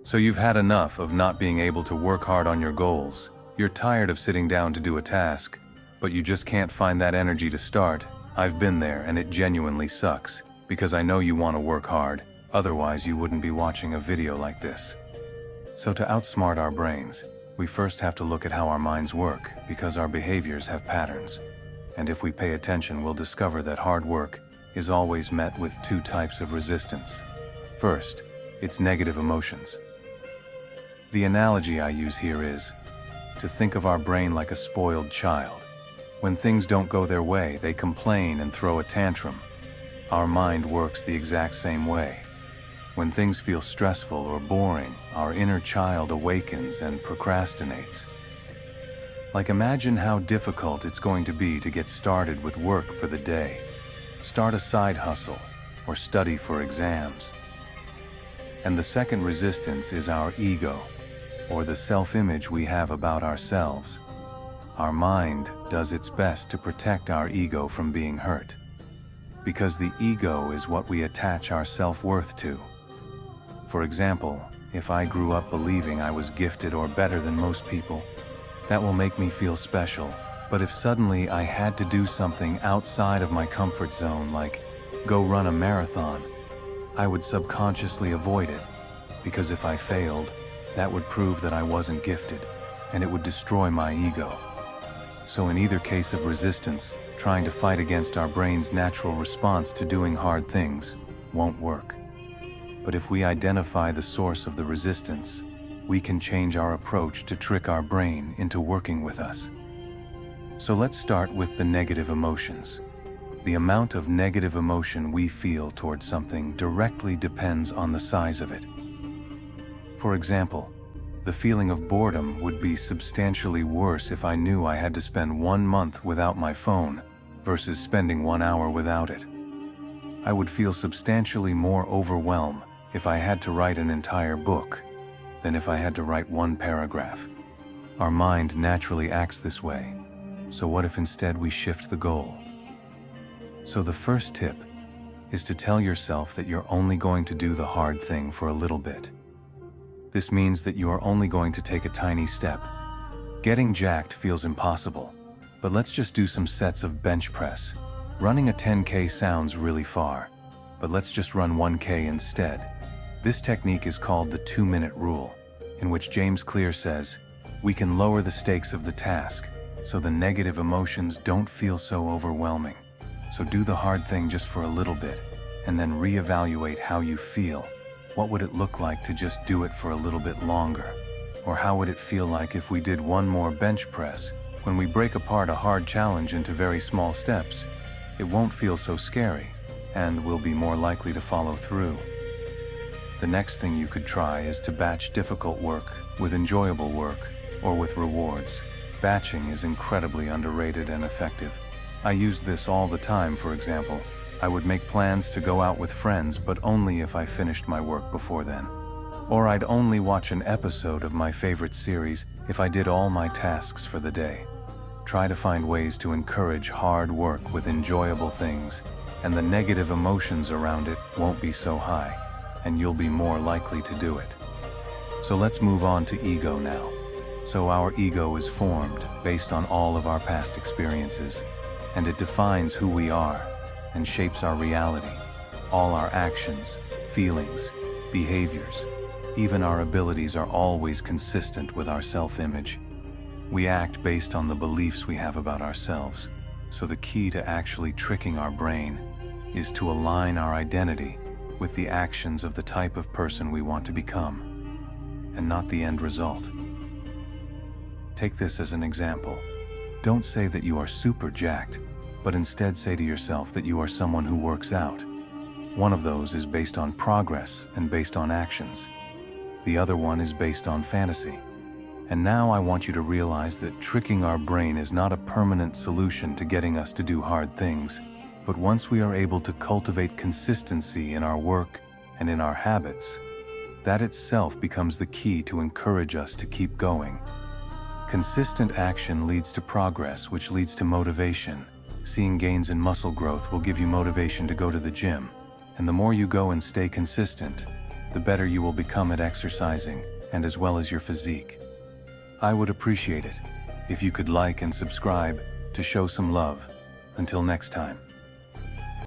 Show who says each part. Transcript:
Speaker 1: So you've had enough of not being able to work hard on your goals. You're tired of sitting down to do a task, but you just can't find that energy to start. I've been there, and it genuinely sucks, because I know you want to work hard, otherwise you wouldn't be watching a video like this. So to outsmart our brains, we first have to look at how our minds work, because our behaviors have patterns. And if we pay attention, we'll discover that hard work is always met with two types of resistance. First, it's negative emotions. The analogy I use here is to think of our brain like a spoiled child. When things don't go their way, they complain and throw a tantrum. Our mind works the exact same way. When things feel stressful or boring, our inner child awakens and procrastinates. Like, imagine how difficult it's going to be to get started with work for the day. Start a side hustle or study for exams. And the second resistance is our ego, or the self-image we have about ourselves. Our mind does its best to protect our ego from being hurt, because the ego is what we attach our self-worth to. For example, if I grew up believing I was gifted or better than most people, that will make me feel special. But if suddenly I had to do something outside of my comfort zone, like go run a marathon, I would subconsciously avoid it, because if I failed, that would prove that I wasn't gifted, and it would destroy my ego. So in either case of resistance, trying to fight against our brain's natural response to doing hard things won't work. But if we identify the source of the resistance, we can change our approach to trick our brain into working with us. So let's start with the negative emotions. The amount of negative emotion we feel towards something directly depends on the size of it. For example, the feeling of boredom would be substantially worse if I knew I had to spend 1 month without my phone versus spending 1 hour without it. I would feel substantially more overwhelmed if I had to write an entire book than if I had to write 1 paragraph. Our mind naturally acts this way. So what if instead we shift the goal? So the first tip is to tell yourself that you're only going to do the hard thing for a little bit. This means that you are only going to take a tiny step. Getting jacked feels impossible, but let's just do some sets of bench press. Running a 10K sounds really far, but let's just run 1K instead. This technique is called the 2-minute rule, in which James Clear says, we can lower the stakes of the task, so the negative emotions don't feel so overwhelming. So do the hard thing just for a little bit, and then reevaluate how you feel. What would it look like to just do it for a little bit longer? Or how would it feel like if we did 1 more bench press? When we break apart a hard challenge into very small steps, it won't feel so scary, and we'll be more likely to follow through. The next thing you could try is to batch difficult work with enjoyable work, or with rewards. Batching is incredibly underrated and effective. I use this all the time. For example, I would make plans to go out with friends, but only if I finished my work before then. Or I'd only watch an episode of my favorite series if I did all my tasks for the day. Try to find ways to encourage hard work with enjoyable things, and the negative emotions around it won't be so high, and you'll be more likely to do it. So let's move on to ego now. So our ego is formed based on all of our past experiences, and it defines who we are and shapes our reality. All our actions, feelings, behaviors, even our abilities are always consistent with our self-image. We act based on the beliefs we have about ourselves. So the key to actually tricking our brain is to align our identity with the actions of the type of person we want to become, and not the end result. Take this as an example. Don't say that you are super jacked, but instead say to yourself that you are someone who works out. One of those is based on progress and based on actions. The other one is based on fantasy. And now I want you to realize that tricking our brain is not a permanent solution to getting us to do hard things, but once we are able to cultivate consistency in our work and in our habits, that itself becomes the key to encourage us to keep going. Consistent action leads to progress, which leads to motivation. Seeing gains in muscle growth will give you motivation to go to the gym. And the more you go and stay consistent, the better you will become at exercising, and as well as your physique. I would appreciate it if you could like and subscribe to show some love. Until next time.